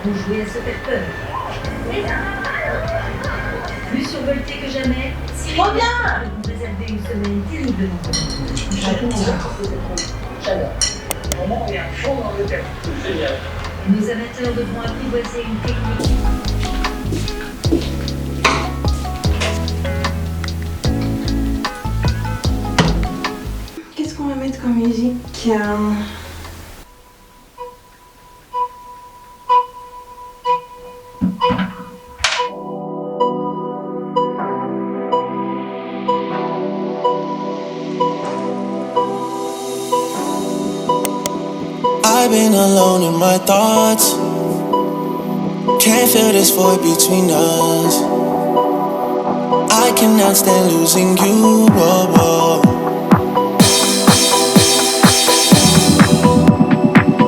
Vous jouez à se faire peur. Plus survolté que jamais, si trop bien, vous réservez une semaine terriblement. j'adore. Vraiment, il y a un fond dans le thème. Génial. Nos amateurs devront apprivoiser une technique. Qu'est-ce qu'on va mettre comme musique? I've been alone in my thoughts. Can't feel this void between us. I cannot stand losing you. Whoa, whoa.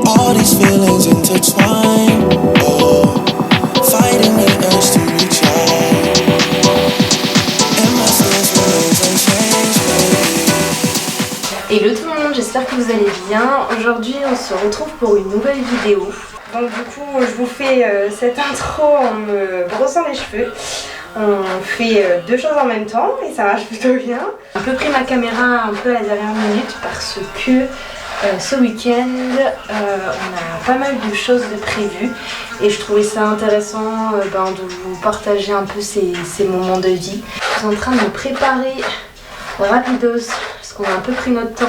All these feelings intertwine. Oh, fighting the urge to reach out. And my stance remains unchanged, baby. Hello tout le monde, j'espère que vous allez bien. Aujourd'hui on se retrouve pour une nouvelle vidéo. Donc du coup je vous fais cette intro en me brossant les cheveux. On fait deux choses en même temps et ça marche plutôt bien. J'ai un peu pris ma caméra un peu à la dernière minute parce que ce week-end on a pas mal de choses de prévues et je trouvais ça intéressant de vous partager un peu ces moments de vie. Je suis en train de me préparer rapidos parce qu'on a un peu pris notre temps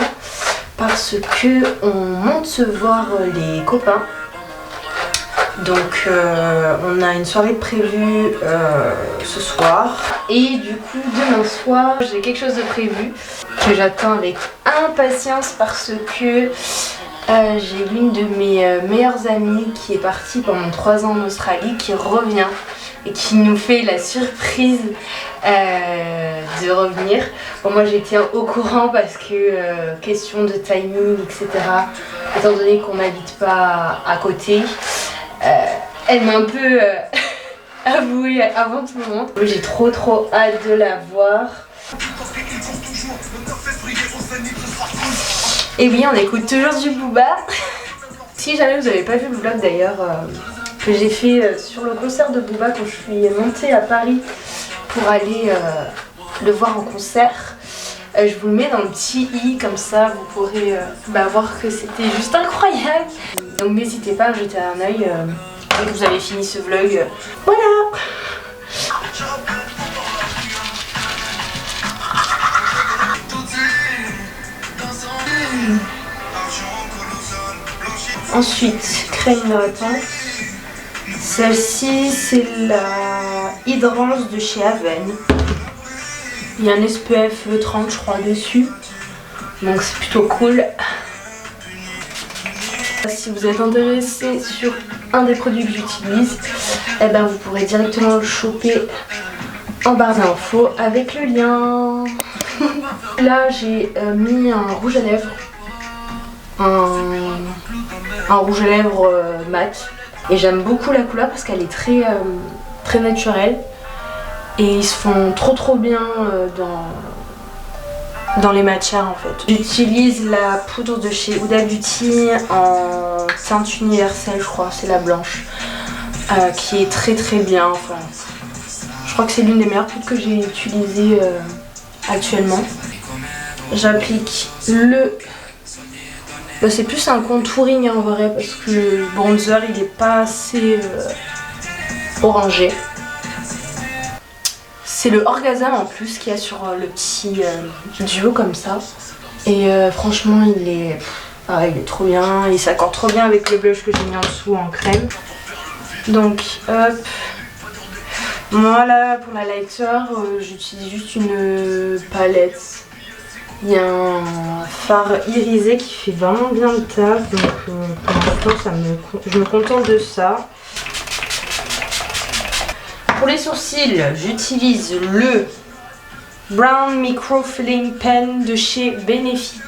parce que on monte se voir les copains. Donc on a une soirée prévue ce soir et du coup demain soir j'ai quelque chose de prévu que j'attends avec impatience parce que j'ai l'une de mes meilleures amies qui est partie pendant 3 ans en Australie qui revient et qui nous fait la surprise de revenir. Bon, moi j'étais au courant parce que question de timing etc, étant donné qu'on n'habite pas à côté, elle m'a un peu avoué avant tout le monde. J'ai trop hâte de la voir. Et oui, on écoute toujours du Booba. Si jamais vous n'avez pas vu le vlog d'ailleurs que j'ai fait sur le concert de Booba quand je suis montée à Paris pour aller le voir en concert, je vous le mets dans le petit i comme ça vous pourrez voir que c'était juste incroyable. Donc n'hésitez pas à jeter un œil dès que vous avez fini ce vlog. Voilà. Ensuite, crème hydratante. Celle-ci, c'est la Hydrance de chez Aven. Il y a un SPF 30 je crois dessus. Donc c'est plutôt cool. Si vous êtes intéressé sur un des produits que j'utilise, vous pourrez directement le choper en barre d'infos avec le lien. Là j'ai mis un rouge à lèvres. Un rouge à lèvres mat. Et j'aime beaucoup la couleur parce qu'elle est très naturelle. Et ils se font trop bien dans les matchas en fait. J'utilise la poudre de chez Huda Beauty en teinte universelle, je crois, c'est la blanche, qui est très bien. Enfin, je crois que c'est l'une des meilleures poudres que j'ai utilisées actuellement. J'applique le... c'est plus un contouring en vrai parce que le bronzer il est pas assez orangé. C'est le Orgasm en plus qu'il y a sur le petit duo comme ça. Et franchement il est trop bien. Il s'accorde trop bien avec le blush que j'ai mis en dessous en crème. Donc hop. Moi là pour la lighter j'utilise juste une palette. Il y a un fard irisé qui fait vraiment bien le taf. Donc pour l'instant je me contente de ça. Pour les sourcils, j'utilise le Brown Micro Filling Pen de chez Benefit.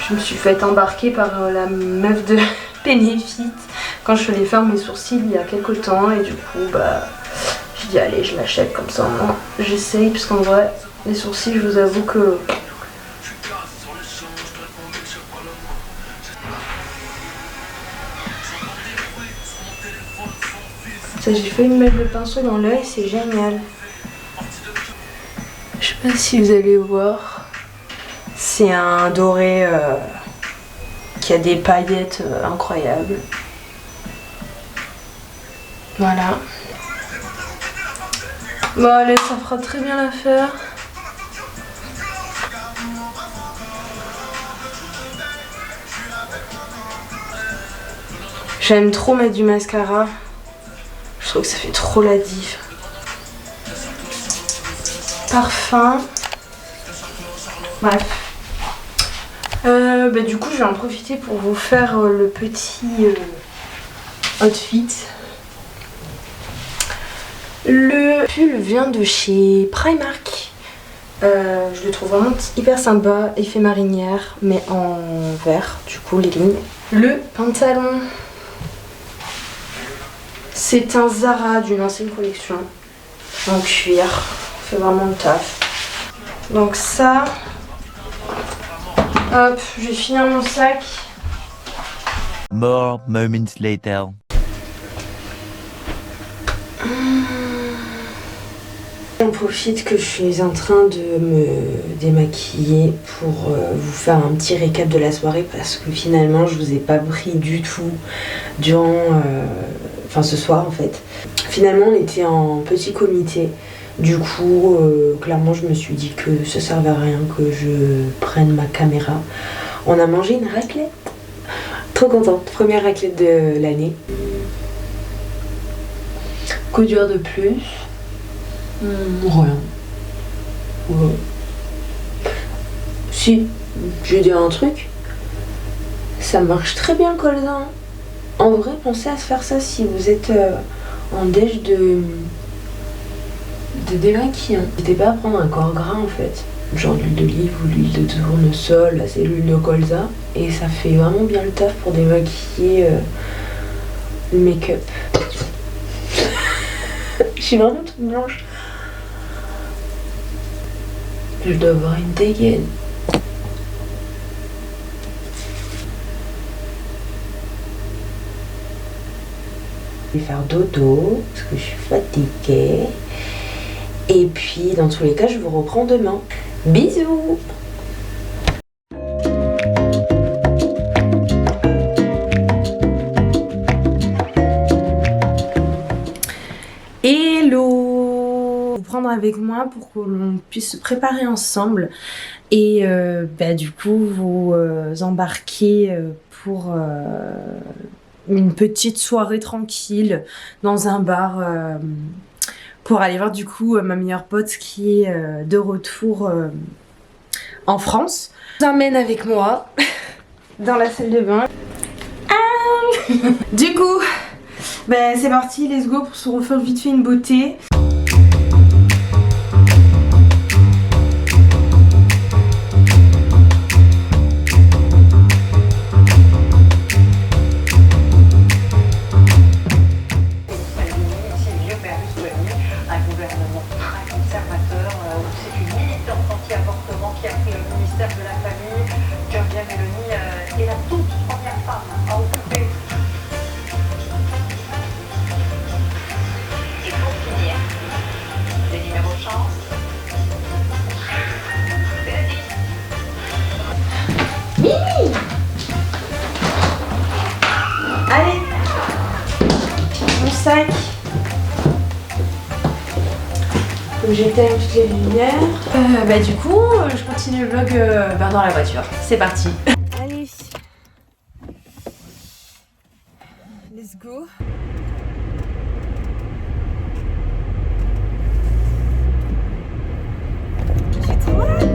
Je me suis fait embarquer par la meuf de Benefit quand je voulais faire mes sourcils il y a quelques temps. Et du coup, je dis allez, je l'achète comme ça. J'essaye parce qu'en vrai, les sourcils, je vous avoue que... Ça, j'ai failli me mettre le pinceau dans l'œil, c'est génial. Je sais pas si vous allez voir. C'est un doré qui a des paillettes incroyables. Voilà. Bon allez, ça fera très bien l'affaire. J'aime trop mettre du mascara. Je trouve que ça fait trop la diff. Parfum. Bref. Du coup, je vais en profiter pour vous faire le petit outfit. Le pull vient de chez Primark. Je le trouve vraiment hyper sympa, effet marinière, mais en vert, du coup les lignes. Le pantalon, c'est un Zara d'une ancienne collection, en cuir, fait vraiment le taf. Donc ça, hop, je vais finir mon sac. More moments later. On profite que je suis en train de me démaquiller pour vous faire un petit récap de la soirée parce que finalement je vous ai pas pris du tout durant, ce soir en fait. Finalement on était en petit comité, du coup clairement je me suis dit que ça servait à rien que je prenne ma caméra. On a mangé une raclette, trop contente, première raclette de l'année. Coup dur de plus. Rien. Ouais. Si, je vais dire un truc. Ça marche très bien le colza. En vrai, pensez à se faire ça si vous êtes en déj de démaquillant. N'hésitez pas à prendre un corps gras en fait. Genre l'huile d'olive ou l'huile de tournesol, là c'est l'huile de colza. Et ça fait vraiment bien le taf pour démaquiller le make-up. Je suis vraiment toute blanche. Je dois avoir une dégaine. Je vais faire dodo parce que je suis fatiguée. Et puis dans tous les cas, je vous reprends demain. Bisous! Hello! Prendre avec moi pour que l'on puisse se préparer ensemble et du coup vous embarquer pour une petite soirée tranquille dans un bar pour aller voir du coup ma meilleure pote qui est de retour en France. Je vous emmène avec moi dans la salle de bain. Ah du coup c'est parti, let's go pour se refaire vite fait une beauté. Allez, mon sac. Donc j'éteins toutes les lumières. Du coup, je continue le vlog dans la voiture. C'est parti. Allez. Let's go. J'ai trop hâte.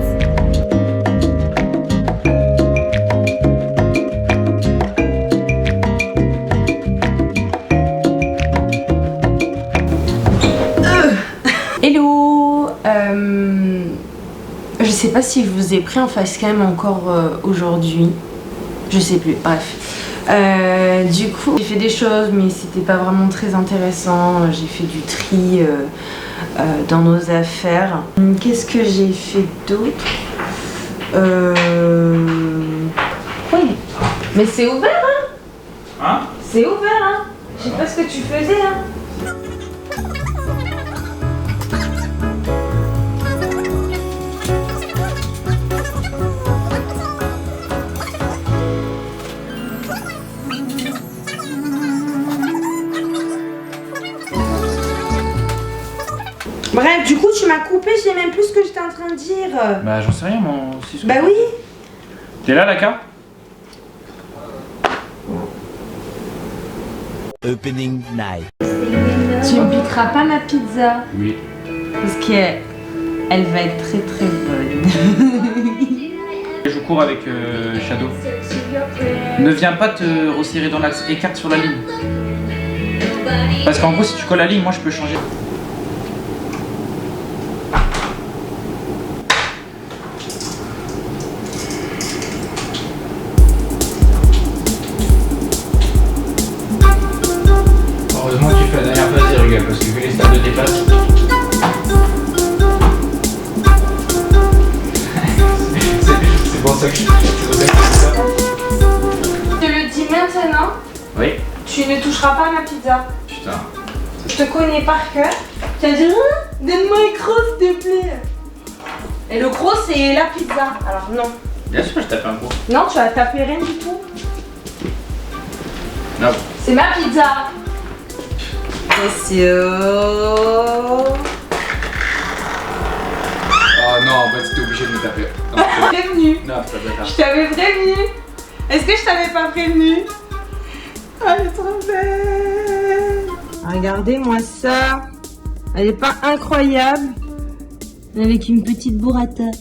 Hello, je sais pas si je vous ai pris en facecam encore aujourd'hui, je sais plus, bref. Du coup, j'ai fait des choses mais c'était pas vraiment très intéressant, j'ai fait du tri dans nos affaires. Qu'est-ce que j'ai fait d'autre? Oui, mais c'est ouvert hein. Hein? C'est ouvert hein. Je sais pas ce que tu faisais hein. du coup tu m'as coupé, je sais même plus ce que j'étais en train de dire. Bah j'en sais rien mon... Bah oui. T'es là Laka? Opening night. Tu me piqueras pas ma pizza. Oui. Parce qu'elle va être très très bonne. Je cours avec Shadow. Ne viens pas te resserrer dans l'axe, écarte sur la ligne. Parce qu'en gros si tu colles la ligne, moi je peux changer. Heureusement que tu fais la dernière phase des regards parce que vu les stades de tes passes. C'est pour ça que je fais ça. Je te le dis maintenant, Oui. tu ne toucheras pas à ma pizza. Putain. Je te connais par cœur. Tu vas dire, donne-moi un croc s'il te plaît. Et le croc c'est la pizza. Alors non. Bien sûr, je tape un coup. Non, tu vas taper rien du tout. Non. C'est ma pizza. Monsieur. Oh non, en fait, t'es obligé de me taper. Non, Prévenu. non, c'est pas Je t'avais prévenu. Est-ce que je t'avais pas prévenu? Oh, elle est trop belle. Regardez-moi ça. Elle est pas incroyable? Avec une petite burrata.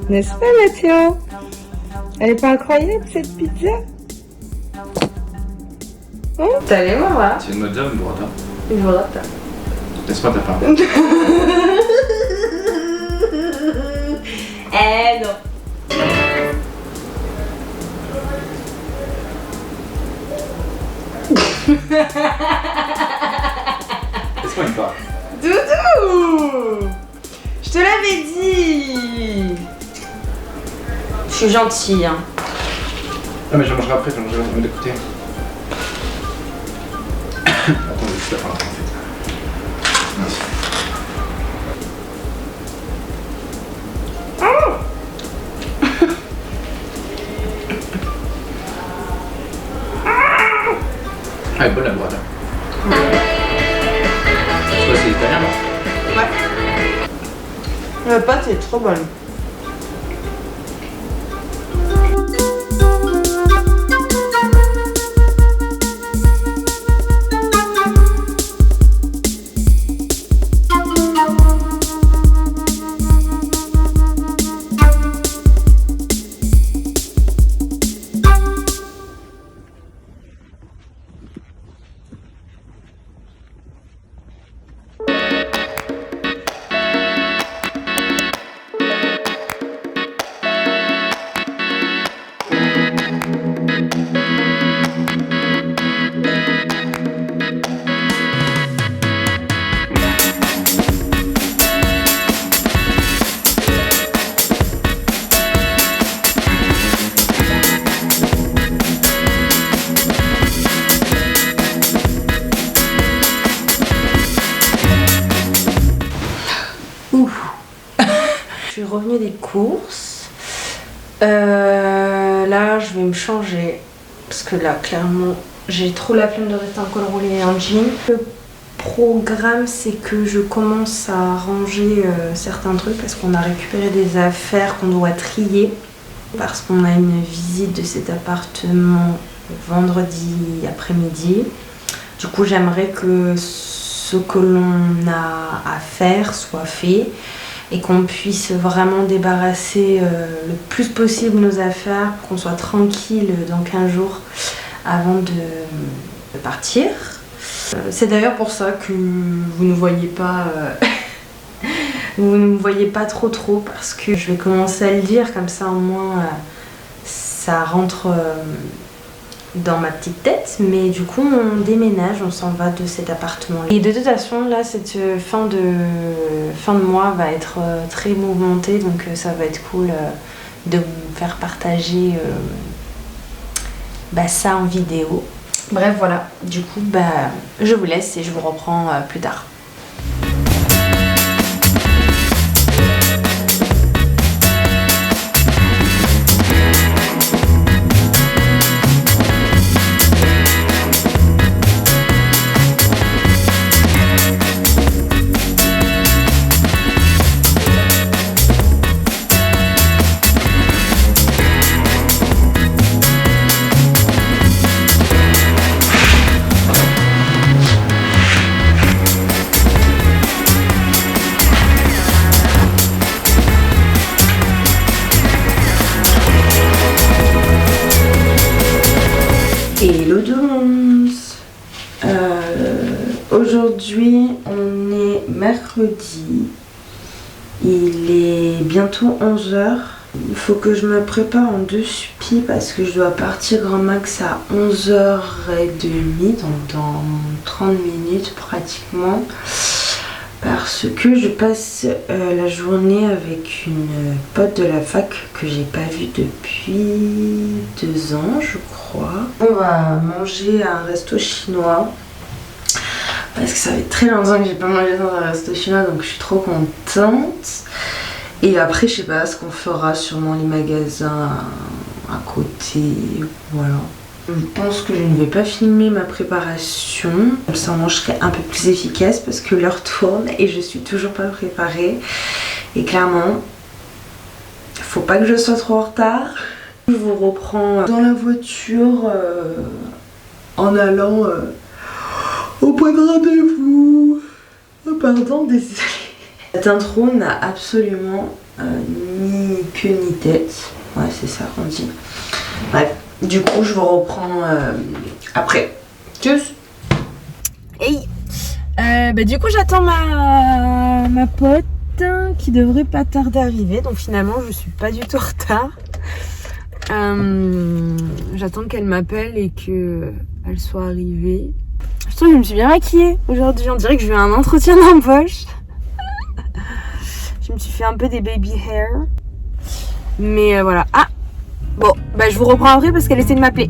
N'est-ce pas, Mathéo? Elle est pas incroyable cette pizza? T'as allé voir là? C'est une mode d'homme, burrata. Une burrata. Laisse pas taper. Eh non. Laisse-moi une part. Doudou! Je te l'avais dit! Je suis gentille, hein. Non, mais je mangerai après, je mangerai de côté. Attends, je tape en fait. Merci. Ah, elle est bonne la burrata. C'est quoi, c'est italien, non? Ouais. La pâte est trop bonne. Je suis revenue des courses. Là, je vais me changer. Parce que là, clairement, j'ai trop la flemme de rester en col roulé et en jean. Le programme, c'est que je commence à ranger certains trucs parce qu'on a récupéré des affaires qu'on doit trier. Parce qu'on a une visite de cet appartement vendredi après-midi. Du coup, j'aimerais que ce que l'on a à faire soit fait et qu'on puisse vraiment débarrasser le plus possible nos affaires pour qu'on soit tranquille dans 15 jours avant de partir. C'est d'ailleurs pour ça que vous ne voyez pas vous ne me voyez pas trop parce que je vais commencer à le dire comme ça au moins ça rentre dans ma petite tête, mais du coup on déménage, on s'en va de cet appartement. Et de toute façon là cette fin de mois va être très mouvementée, donc ça va être cool de vous faire partager ça en vidéo. Bref voilà, du coup je vous laisse et je vous reprends plus tard. Hello tout le monde. Aujourd'hui on est mercredi. Il est bientôt 11h. Il faut que je me prépare en deux supis parce que je dois partir grand max à 11h30, donc dans 30 minutes pratiquement. Parce que je passe la journée avec une pote de la fac que j'ai pas vue depuis 2 ans je crois. On va manger à un resto chinois. Parce que ça fait très longtemps que j'ai pas mangé dans un resto chinois, donc je suis trop contente. Et après, je sais pas ce qu'on fera, sûrement les magasins à côté, voilà. Je pense que je ne vais pas filmer ma préparation, comme ça moi je serai un peu plus efficace parce que l'heure tourne et je suis toujours pas préparée. Et clairement, faut pas que je sois trop en retard. Je vous reprends dans la voiture en allant au point de rendez-vous. Oh pardon, désolée. Cette intro n'a absolument ni queue ni tête. Ouais, c'est ça qu'on dit. Bref, du coup, je vous reprends après. Tchuss. Hey. Du coup, j'attends ma pote qui devrait pas tarder à arriver. Donc finalement, je suis pas du tout en retard. J'attends qu'elle m'appelle et qu'elle soit arrivée. Je trouve que je me suis bien maquillée aujourd'hui. On dirait que je vais à un entretien d'embauche. Je me suis fait un peu des baby hair. Mais voilà. Ah bon, je vous reprends après parce qu'elle essaie de m'appeler.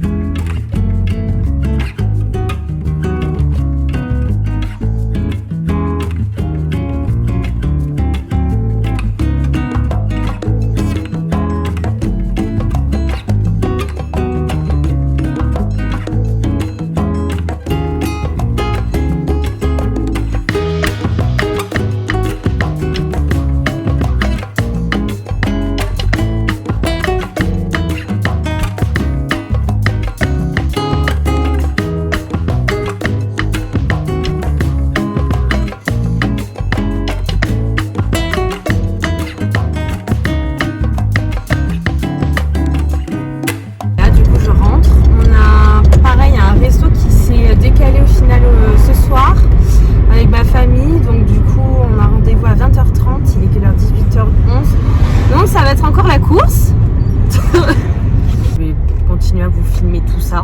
Filmer tout ça,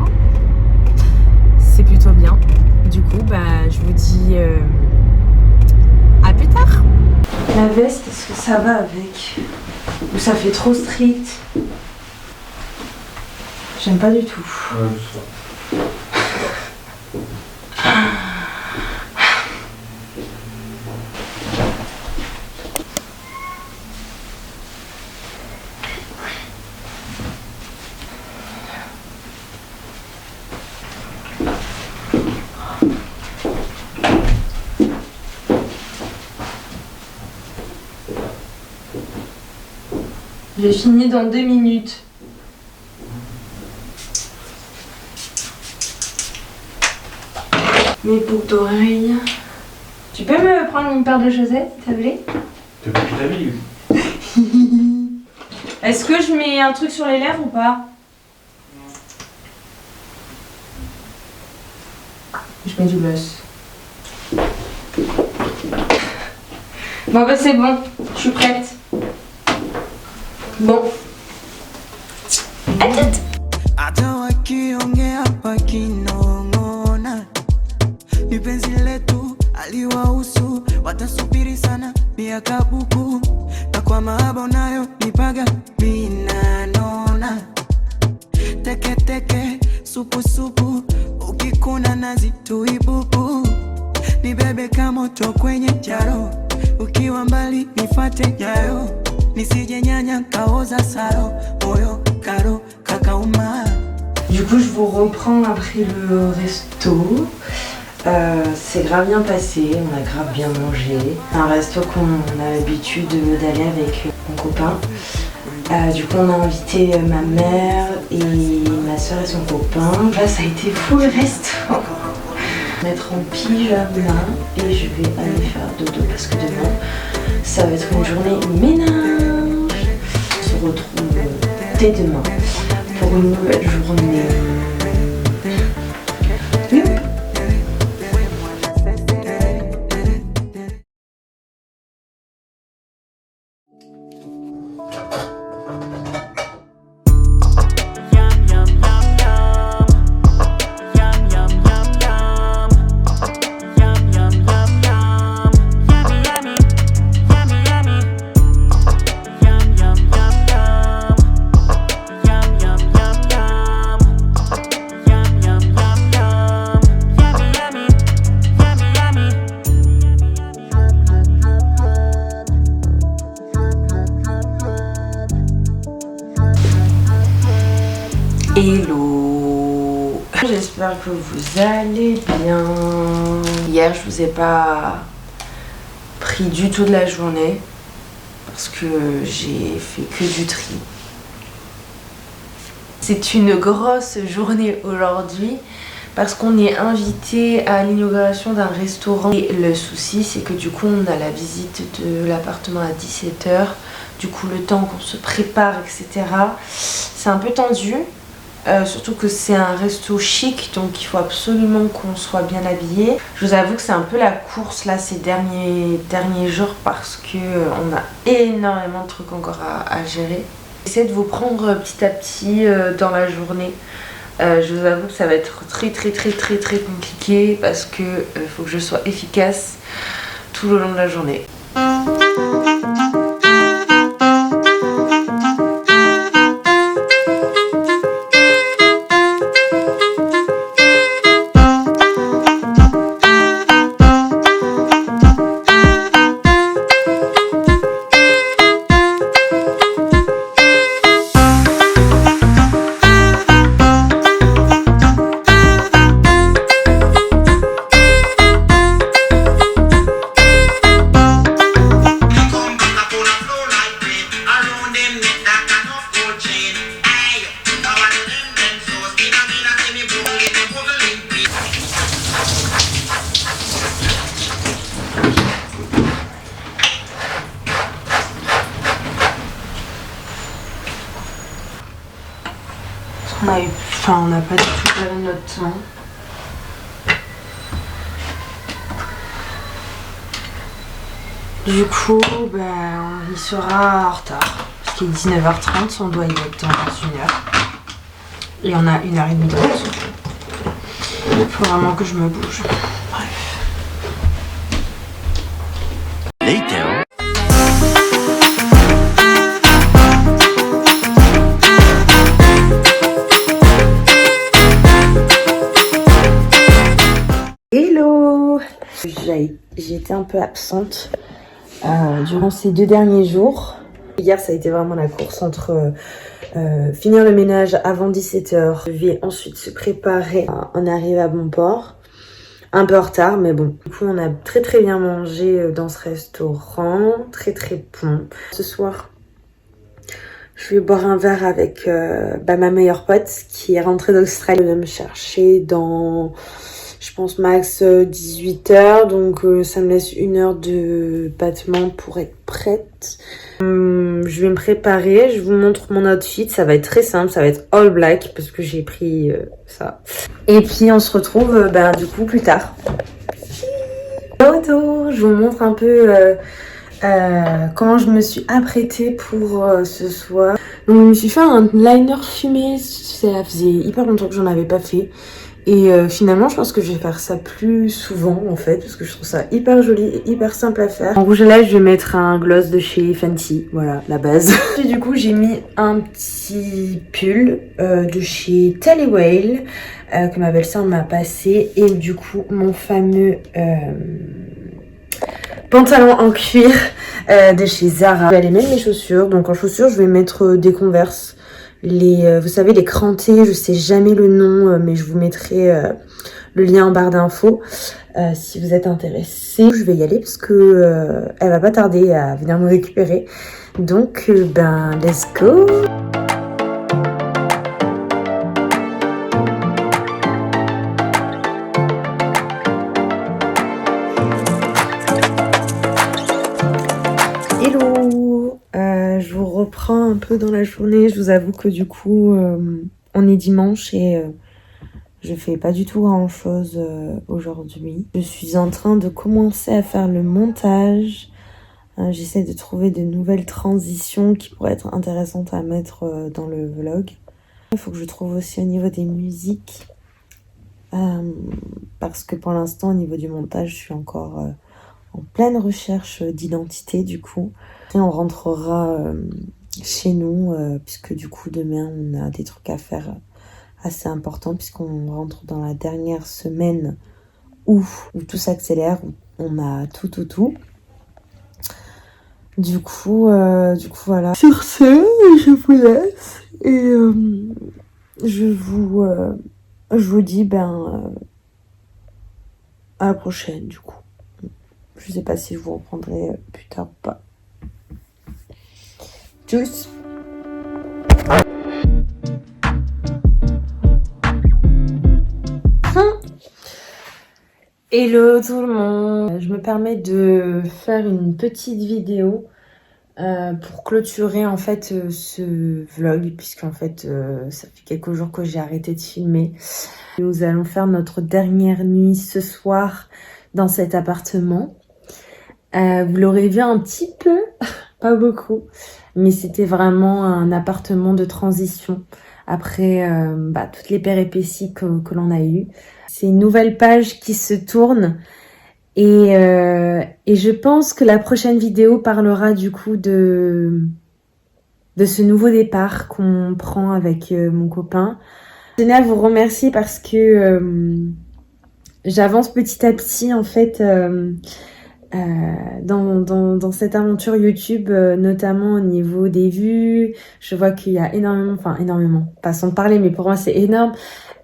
c'est plutôt bien. Du coup, je vous dis à plus tard. La veste, est-ce que ça va avec? Ou ça fait trop strict? J'aime pas du tout. Ouais, j'ai fini dans 2 minutes. Mes boucles d'oreilles. Tu peux me prendre une paire de chaussettes, s'il te plaît? Tu veux que tu t'habilles? Est-ce que je mets un truc sur les lèvres ou pas? Je mets du blush. Bon c'est bon, je suis prête. Bon. Attends. Hata wakiongea wakinong'ona, ni penzi letu aliwahusu, watasubiri sana miaka buku, na kwa mahaba unayo nipaga minanona, teke teke supu supu, ukikuna nazi tuibubu, ni bebe kama moto kwenye jaro, ukiwa mbali nifate nyayo, nisije nyanya kaoza saro, moyo karo kakauma. Du coup je vous reprends après le resto. C'est grave bien passé, on a grave bien mangé. C'est un resto qu'on a l'habitude d'aller avec mon copain. Du coup on a invité ma mère et ma soeur et son copain. Là ça a été full resto. Mettre en pyjama et je vais aller faire dodo parce que demain ça va être une journée ménage. On se retrouve dès demain pour une nouvelle journée J'espère que vous allez bien. Hier, je vous ai pas pris du tout de la journée parce que j'ai fait que du tri. C'est une grosse journée aujourd'hui parce qu'on est invité à l'inauguration d'un restaurant. Et le souci, c'est que du coup, on a la visite de l'appartement à 17h. Du coup, le temps qu'on se prépare, etc. C'est un peu tendu. Surtout que c'est un resto chic, donc il faut absolument qu'on soit bien habillé. Je vous avoue que c'est un peu la course là ces derniers jours parce que on a énormément de trucs encore à gérer. J'essaie de vous prendre petit à petit dans la journée. Je vous avoue que ça va être très compliqué parce que faut que je sois efficace tout le long de la journée. On n'a pas du tout perdu notre temps. Du coup, il sera en retard. Parce qu'il est 19h30, on doit y être dans 1h. Et on a 1h30 de route. Il faut vraiment que je me bouge. Bref. Later. J'ai été un peu absente durant ces 2 derniers jours. Hier, ça a été vraiment la course entre finir le ménage avant 17h. Je vais ensuite se préparer. On arrive à bon port. Un peu en retard, mais bon. Du coup, on a très bien mangé dans ce restaurant. Très bon. Ce soir, je vais boire un verre avec ma meilleure pote qui est rentrée d'Australie. Elle vient me chercher dans... je pense max 18h, donc ça me laisse 1 heure de battement pour être prête. Je vais me préparer, je vous montre mon outfit, ça va être très simple, ça va être all black parce que j'ai pris ça. Et puis on se retrouve du coup plus tard. Retour, je vous montre un peu comment je me suis apprêtée pour ce soir. Donc je me suis fait un liner fumé, ça faisait hyper longtemps que j'en avais pas fait. Et finalement, je pense que je vais faire ça plus souvent en fait, parce que je trouve ça hyper joli et hyper simple à faire. En rouge à lèvres, je vais mettre un gloss de chez Fenty, voilà, la base. Et du coup, j'ai mis un petit pull de chez Tally Whale que ma belle-sœur m'a passé. Et du coup, mon fameux pantalon en cuir de chez Zara. Je vais aller mettre mes chaussures, donc en chaussures, je vais mettre des Converse. Vous savez, les crantés, je sais jamais le nom, mais je vous mettrai le lien en barre d'infos si vous êtes intéressés. Je vais y aller parce que elle va pas tarder à venir me récupérer. Donc, let's go! Hello! Je vous reprends un peu dans la journée. Je vous avoue que du coup, on est dimanche et je fais pas du tout grand chose aujourd'hui. Je suis en train de commencer à faire le montage. J'essaie de trouver de nouvelles transitions qui pourraient être intéressantes à mettre dans le vlog. Il faut que je trouve aussi au niveau des musiques. Parce que pour l'instant, au niveau du montage, je suis encore en pleine recherche d'identité du coup. Et on rentrera chez nous puisque du coup demain on a des trucs à faire assez importants puisqu'on rentre dans la dernière semaine où tout s'accélère, où on a tout. Du coup voilà. Sur ce, je vous laisse et je vous je vous dis à la prochaine du coup. Je sais pas si je vous reprendrai plus tard ou pas. Tchuss. Hello tout le monde. Je me permets de faire une petite vidéo pour clôturer en fait ce vlog, puisqu'en fait ça fait quelques jours que j'ai arrêté de filmer. Nous allons faire notre dernière nuit ce soir dans cet appartement. Vous l'aurez vu un petit peu, pas beaucoup, mais c'était vraiment un appartement de transition après toutes les péripéties que l'on a eues. C'est une nouvelle page qui se tourne et je pense que la prochaine vidéo parlera du coup de ce nouveau départ qu'on prend avec mon copain. Je tenais à vous remercier parce que j'avance petit à petit en fait dans cette aventure YouTube, notamment au niveau des vues. Je vois qu'il y a énormément, pas sans parler, mais pour moi c'est énorme.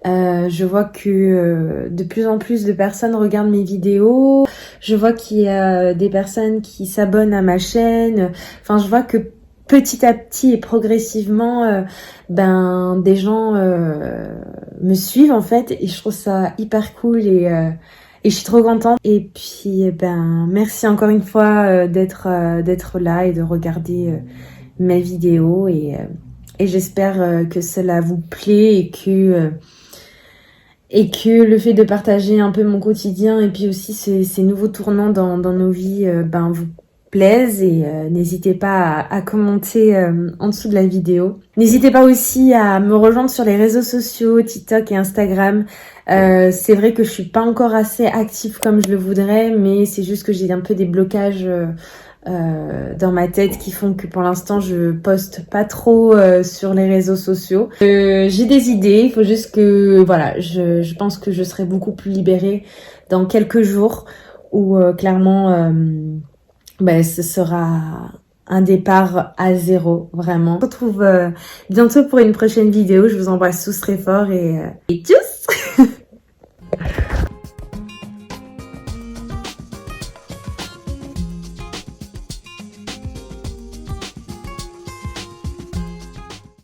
Je vois que de plus en plus de personnes regardent mes vidéos. Je vois qu'il y a des personnes qui s'abonnent à ma chaîne. Enfin, je vois que petit à petit et progressivement, des gens me suivent en fait, et je trouve ça hyper cool et je suis trop contente. Et puis, merci encore une fois d'être là et de regarder mes vidéos et j'espère que cela vous plaît et que le fait de partager un peu mon quotidien et puis aussi ces nouveaux tournants dans nos vies vous plaisent. Et n'hésitez pas à commenter en dessous de la vidéo. N'hésitez pas aussi à me rejoindre sur les réseaux sociaux, TikTok et Instagram. C'est vrai que je suis pas encore assez active comme je le voudrais, mais c'est juste que j'ai un peu des blocages dans ma tête qui font que pour l'instant je poste pas trop sur les réseaux sociaux. J'ai des idées, il faut juste que je pense que je serai beaucoup plus libérée dans quelques jours où clairement ce sera un départ à zéro, vraiment. On se retrouve bientôt pour une prochaine vidéo. Je vous embrasse tous très fort et tchuss.